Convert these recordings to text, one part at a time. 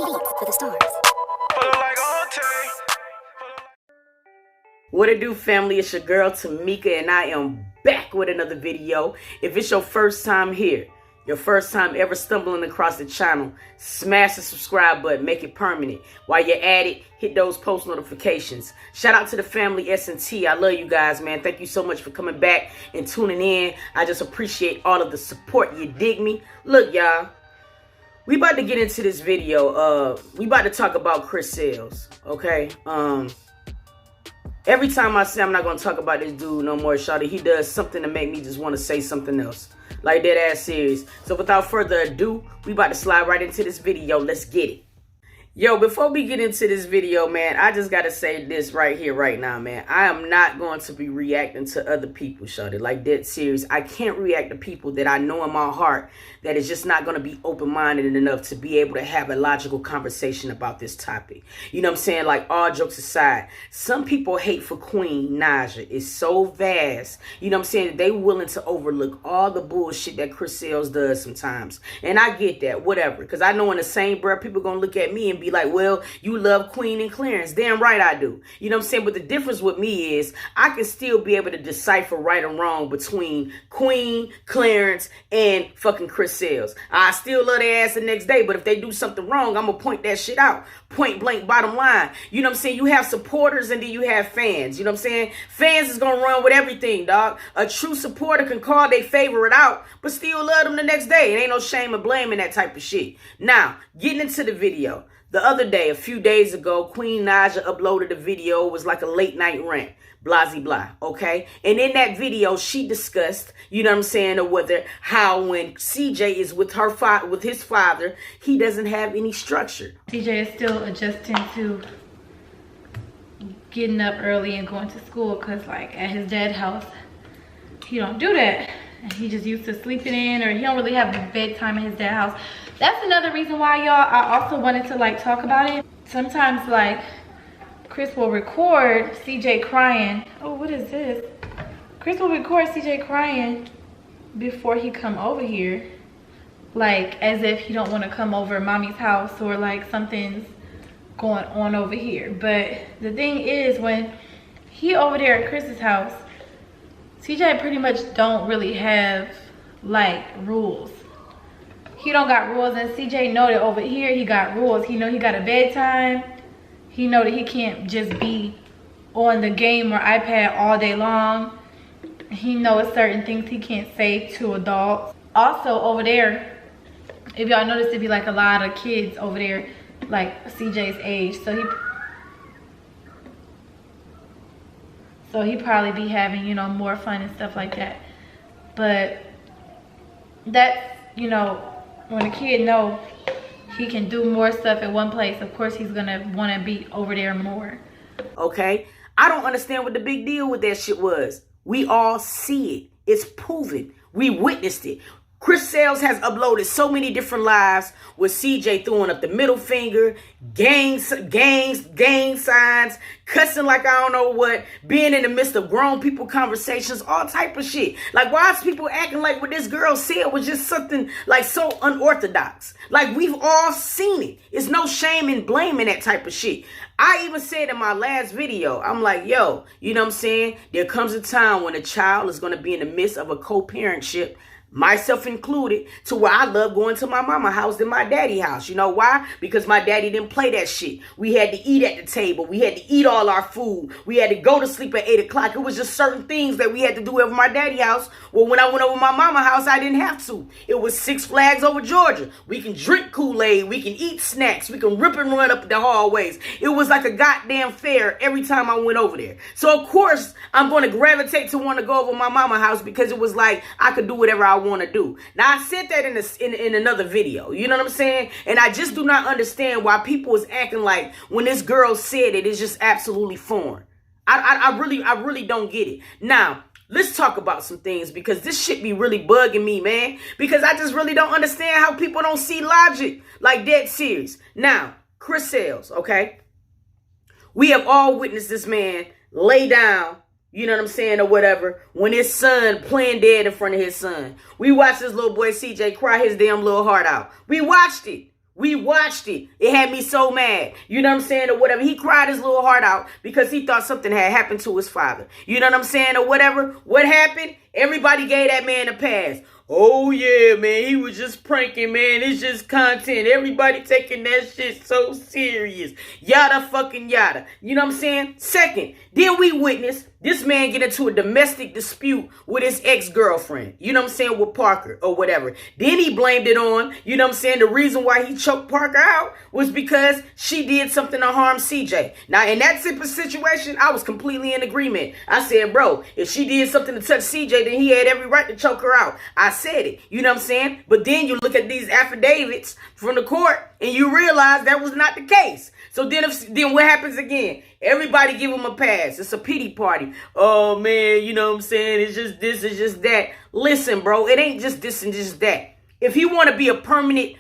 Beats for the stars. What it do, family? It's your girl Tamika, and I am back with another video. If it's your first time here, your first time ever stumbling across the channel, smash the subscribe button, make it permanent. While you're at it, hit those post notifications. Shout out to the family S&T. I love you guys, man. Thank you so much for coming back and tuning in. I just appreciate all of the support. You dig me? Look, y'all, we about to get into this video. We about to talk about Chris Sales, okay? Every time I say I'm not going to talk about this dude no more, shawty, he does something to make me just want to say something else. Like that ass serious. So without further ado, we about to slide right into this video. Let's get it. Yo, before we get into this video, man, I just got to say this right here, right now, man. I am not going to be reacting to other people, shawty. Like that serious. I can't react to people that I know in my heart that is just not going to be open-minded enough to be able to have a logical conversation about this topic. You know what I'm saying? Like, all jokes aside, some people hate for Queen NAIJA is so vast, you know what I'm saying, that they willing to overlook all the bullshit that Chris Sales does sometimes. And I get that, whatever. Because I know in the same breath, people going to look at me and be like, well, you love Queen and Clarence. Damn right I do. You know what I'm saying? But the difference with me is I can still be able to decipher right and wrong between Queen, Clarence, and fucking Chris Sales. I still love their ass the next day, but if they do something wrong, I'm going to point that shit out. Point blank, bottom line. You know what I'm saying? You have supporters and then you have fans. You know what I'm saying? Fans is going to run with everything, dog. A true supporter can call their favorite out, but still love them the next day. It ain't no shame in blaming that type of shit. Now, getting into the video. The other day, a few days ago, Queen NAIJA uploaded a video. It was like a late night rant. Blah, blah, okay? And in that video, she discussed, you know what I'm saying, or whether how when CJ is with with his father, he doesn't have any structure. CJ is still adjusting to getting up early and going to school because, like, at his dad's house, he don't do that. And he just used to sleeping in, or he don't really have a bedtime at his dad's house. That's another reason why, y'all, I also wanted to, like, talk about it. Sometimes, like, Chris will record CJ crying. Oh, what is this? Chris will record CJ crying before he come over here. Like, as if he don't want to come over mommy's house, or like something's going on over here. But the thing is, when he over there at Chris's house, CJ pretty much don't really have like rules. He don't got rules, and CJ know that over here he got rules. He know he got a bedtime. He know that he can't just be on the game or iPad all day long. He knows certain things he can't say to adults. Also over there, if y'all notice, it'd be like a lot of kids over there, like CJ's age. So he probably be having, you know, more fun and stuff like that. But that's, you know, when a kid know he can do more stuff at one place, of course he's gonna want to be over there more. Okay? I don't understand what the big deal with that shit was. We all see it. It's proven. We witnessed it. Chris Sales has uploaded so many different lives with CJ throwing up the middle finger, gang signs, cussing like I don't know what, being in the midst of grown people conversations, all type of shit. Like, why is people acting like what this girl said was just something like so unorthodox? Like, we've all seen it. It's no shame in blaming that type of shit. I even said in my last video, I'm like, yo, you know what I'm saying? There comes a time when a child is going to be in the midst of a co-parentship, myself included, to where I love going to my mama house than my daddy house. You know why? Because my daddy didn't play that shit. We had to eat at the table. We had to eat all our food. We had to go to sleep at 8 o'clock. It was just certain things that we had to do over my daddy house. Well, when I went over my mama house, I didn't have to. It was Six Flags over Georgia. We can drink Kool-Aid. We can eat snacks. We can rip and run up the hallways. It was like a goddamn fair every time I went over there. So, of course, I'm going to gravitate to want to go over my mama house because it was like I could do whatever I want to do. Now, I said that in another video. You know what I'm saying? And I just do not understand why people is acting like when this girl said it, it's just absolutely foreign. I really don't get it. Now, let's talk about some things, because this shit be really bugging me, man. Because I just really don't understand how people don't see logic. Like, dead serious. Now, Chris Sales, okay? We have all witnessed this man lay down, you know what I'm saying, or whatever, when his son playing dead in front of his son. We watched this little boy CJ cry his damn little heart out. We watched it. We watched it. It had me so mad. You know what I'm saying? Or whatever. He cried his little heart out because he thought something had happened to his father. You know what I'm saying? Or whatever. What happened? Everybody gave that man a pass. Oh, yeah, man. He was just pranking, man. It's just content. Everybody taking that shit so serious. Yada fucking yada. You know what I'm saying? Second, then we witnessed this man get into a domestic dispute with his ex-girlfriend. You know what I'm saying? With Parker or whatever. Then he blamed it on, you know what I'm saying? The reason why he choked Parker out was because she did something to harm CJ. Now, in that type of situation, I was completely in agreement. I said, bro, if she did something to touch CJ, then he had every right to choke her out. I said it. You know what I'm saying? But then you look at these affidavits from the court and you realize that was not the case. So then what happens again? Everybody give him a pass. It's a pity party. Oh, man, you know what I'm saying? It's just this, it's just that. Listen, bro, it ain't just this and just that. If he want to be a permanent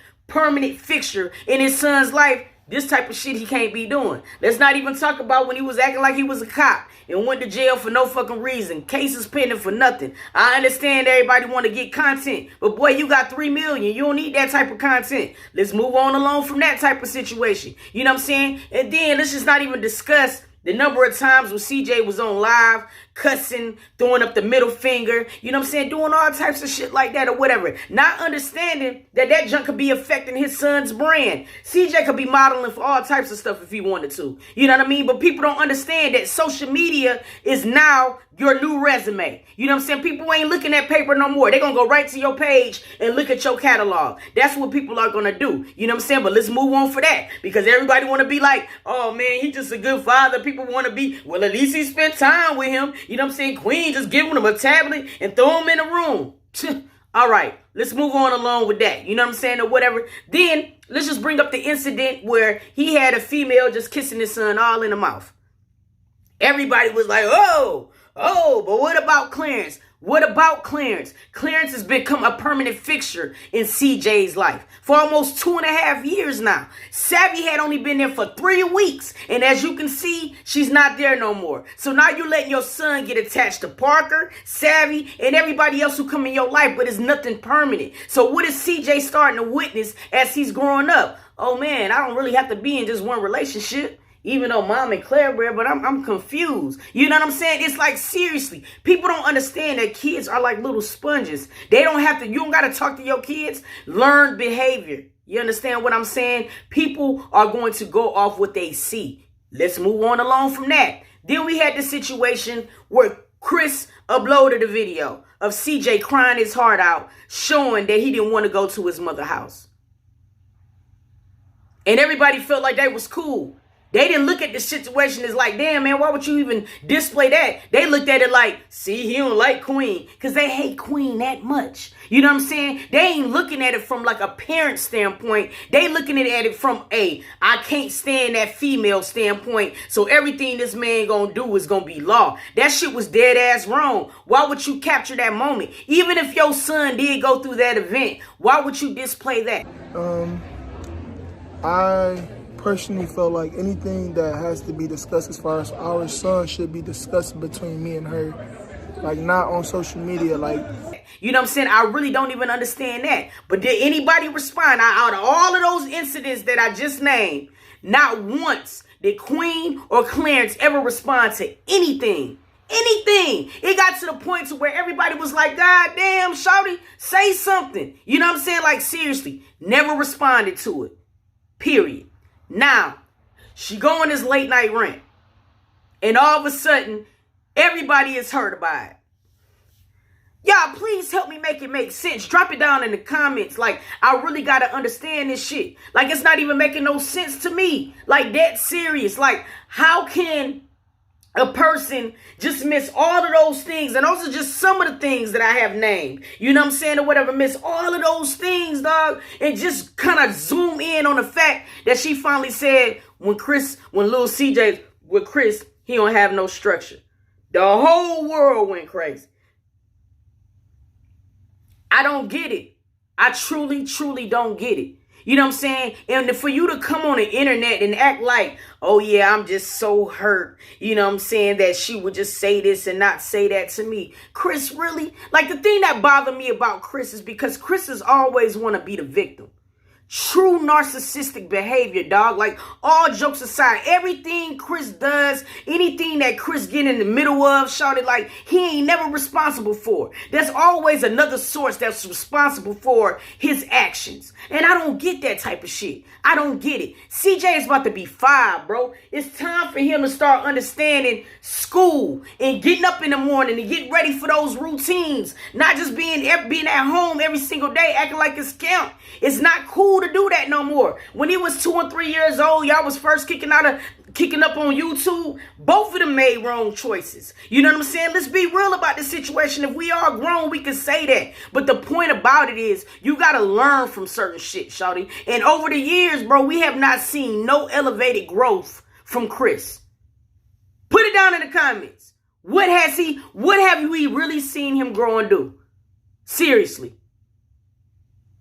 fixture in his son's life, this type of shit he can't be doing. Let's not even talk about when he was acting like he was a cop and went to jail for no fucking reason. Cases pending for nothing. I understand everybody want to get content, but boy, you got 3 million. You don't need that type of content. Let's move on along from that type of situation. You know what I'm saying? And then let's just not even discuss the number of times when CJ was on live, cussing, throwing up the middle finger, you know what I'm saying, doing all types of shit like that or whatever. Not understanding that junk could be affecting his son's brand. CJ could be modeling for all types of stuff if he wanted to. You know what I mean? But people don't understand that social media is now your new resume. You know what I'm saying? People ain't looking at paper no more. They're going to go right to your page and look at your catalog. That's what people are going to do. You know what I'm saying? But let's move on for that. Because everybody want to be like, oh, man, he's just a good father. People want to be, well, at least he spent time with him. You know what I'm saying? Queen just giving him a tablet and throw him in a room. All right, let's move on along with that. You know what I'm saying? Or whatever. Then let's just bring up the incident where he had a female just kissing his son all in the mouth. Everybody was like, oh, but what about Clarence? What about Clarence? Clarence has become a permanent fixture in CJ's life for almost 2.5 years now. Savvy had only been there for 3 weeks. And as you can see, she's not there no more. So now you're letting your son get attached to Parker, Savvy, and everybody else who come in your life, but it's nothing permanent. So what is CJ starting to witness as he's growing up? Oh man, I don't really have to be in just one relationship. Even though Mom and Claire were, but I'm confused. You know what I'm saying? It's like, seriously, people don't understand that kids are like little sponges. They don't have to, you don't got to talk to your kids. Learn behavior. You understand what I'm saying? People are going to go off what they see. Let's move on along from that. Then we had the situation where Chris uploaded a video of CJ crying his heart out, showing that he didn't want to go to his mother's house. And everybody felt like that was cool. They didn't look at the situation as like, damn, man, why would you even display that? They looked at it like, see, he don't like Queen because they hate Queen that much. You know what I'm saying? They ain't looking at it from like a parent standpoint. They looking at it from a, I can't stand that female standpoint. So everything this man gonna do is gonna be law. That shit was dead ass wrong. Why would you capture that moment? Even if your son did go through that event, why would you display that? I personally felt like anything that has to be discussed as far as our son should be discussed between me and her, like not on social media. Like, you know what I'm saying? I really don't even understand that. But did anybody respond? Out of all of those incidents that I just named, not once did Queen or Clarence ever respond to anything. Anything. It got to the point to where everybody was like, God damn, shawty, say something. You know what I'm saying? Like, seriously, never responded to it. Period. Now, she go on this late night rant. And all of a sudden, everybody is hurt about it. Y'all, please help me make it make sense. Drop it down in the comments. Like, I really got to understand this shit. Like, it's not even making no sense to me. Like, that serious. Like, how can a person just miss all of those things? And those are just some of the things that I have named. You know what I'm saying? Or whatever. Miss all of those things, dog. And just kind of zoom in on the fact that she finally said when little CJ with Chris, he don't have no structure. The whole world went crazy. I don't get it. I truly, truly don't get it. You know what I'm saying? And for you to come on the internet and act like, oh yeah, I'm just so hurt. You know what I'm saying? That she would just say this and not say that to me. Chris, really? Like, the thing that bothered me about Chris is because Chris is always want to be the victim. True narcissistic behavior, dog. Like, all jokes aside, everything Chris does, anything that Chris get in the middle of, shouted, like, he ain't never responsible for. There's always another source that's responsible for his actions. And I don't get that type of shit. I don't get it. CJ is about to be 5, bro. It's time for him to start understanding school and getting up in the morning and getting ready for those routines. Not just being at home every single day acting like it's camp. It's not cool to do that no more. When he was 2 and 3 years old, y'all was first kicking up on YouTube. Both of them made wrong choices. You know what I'm saying? Let's be real about the situation. If we are grown, we can say that. But the point about it is, you got to learn from certain shit, shawty. And over the years, bro, we have not seen no elevated growth from Chris. Put it down in the comments. What have we really seen him grow and do? Seriously.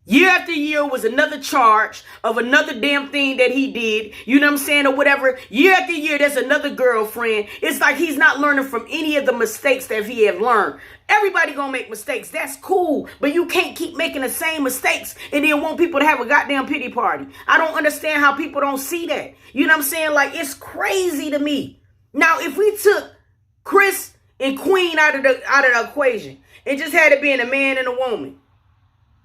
Year after year was another charge of another damn thing that he did. You know what I'm saying? Or whatever. Year after year, there's another girlfriend. It's like he's not learning from any of the mistakes that he have learned. Everybody gonna make mistakes. That's cool. But you can't keep making the same mistakes and then want people to have a goddamn pity party. I don't understand how people don't see that. You know what I'm saying? Like, it's crazy to me. Now, if we took Chris and Queen out of the equation and just had it being a man and a woman,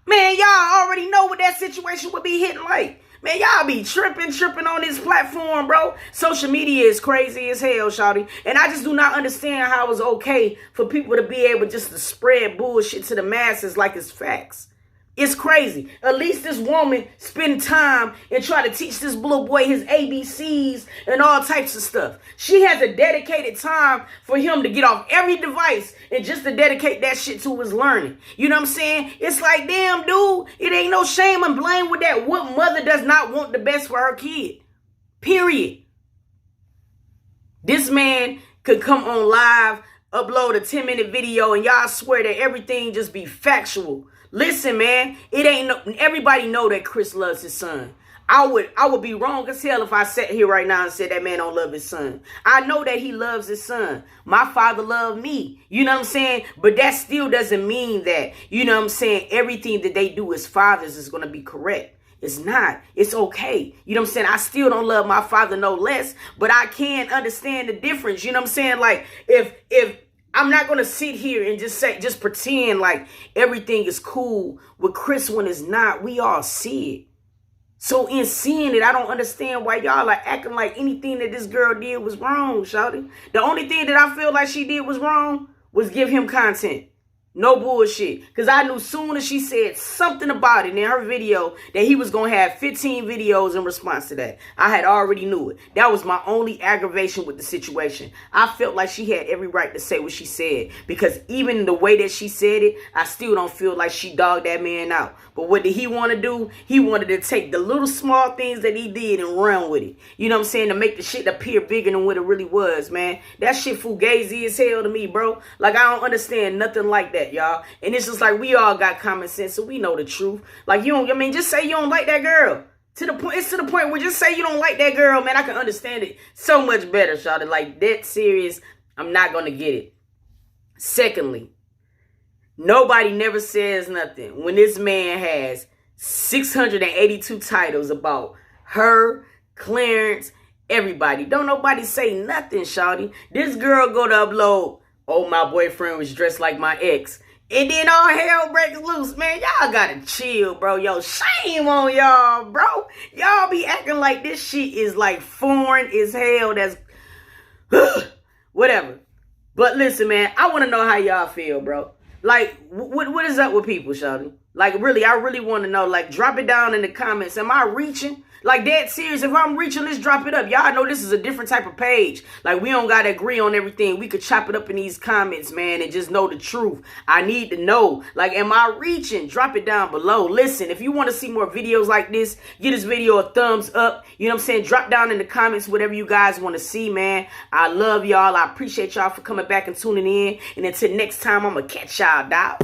man, y'all already know what that situation would be hitting like. Man, y'all be tripping on this platform, bro. Social media is crazy as hell, shawty. And I just do not understand how it's okay for people to be able just to spread bullshit to the masses like it's facts. It's crazy. At least this woman spend time and try to teach this little boy his ABCs and all types of stuff. She has a dedicated time for him to get off every device and just to dedicate that shit to his learning. You know what I'm saying? It's like, damn, dude, it ain't no shame and blame with that. What mother does not want the best for her kid? Period. This man could come on live, upload a 10-minute video, and y'all swear that everything just be factual. Listen, man, everybody know that Chris loves his son. I would be wrong as hell if I sat here right now and said that man don't love his son. I know that he loves his son. My father loved me. You know what I'm saying? But that still doesn't mean that, you know what I'm saying, everything that they do as fathers is going to be correct. It's not. It's okay. You know what I'm saying? I still don't love my father no less, but I can understand the difference. You know what I'm saying? Like, if I'm not going to sit here and just pretend like everything is cool with Chris when it's not. We all see it. So in seeing it, I don't understand why y'all are acting like anything that this girl did was wrong, shawty. The only thing that I feel like she did was wrong was give him content. No bullshit. Because I knew soon as she said something about it in her video that he was going to have 15 videos in response to that. I had already knew it. That was my only aggravation with the situation. I felt like she had every right to say what she said. Because even the way that she said it, I still don't feel like she dogged that man out. But what did he want to do? He wanted to take the little small things that he did and run with it. You know what I'm saying? To make the shit appear bigger than what it really was, man. That shit fugazi as hell to me, bro. Like, I don't understand nothing like that, y'all. And it's just like we all got common sense, so we know the truth. Like, just say you don't like that girl. It's to the point where just say you don't like that girl, man. I can understand it so much better, shawty. Like, that serious, I'm not gonna get it. Secondly, nobody never says nothing when this man has 682 titles about her, Clarence, everybody. Don't nobody say nothing, shawty. This girl go to upload, oh, my boyfriend was dressed like my ex. And then all hell breaks loose, man. Y'all gotta chill, bro. Yo, shame on y'all, bro. Y'all be acting like this shit is like foreign as hell. That's whatever. But listen, man, I want to know how y'all feel, bro. Like, what is up with people, shawty? Like, really, I really want to know. Like, drop it down in the comments. Am I reaching? Like, dead serious. If I'm reaching, let's drop it up. Y'all know this is a different type of page. Like, we don't got to agree on everything. We could chop it up in these comments, man, and just know the truth. I need to know. Like, am I reaching? Drop it down below. Listen, if you want to see more videos like this, give this video a thumbs up. You know what I'm saying? Drop down in the comments whatever you guys want to see, man. I love y'all. I appreciate y'all for coming back and tuning in. And until next time, I'm going to catch y'all, dog.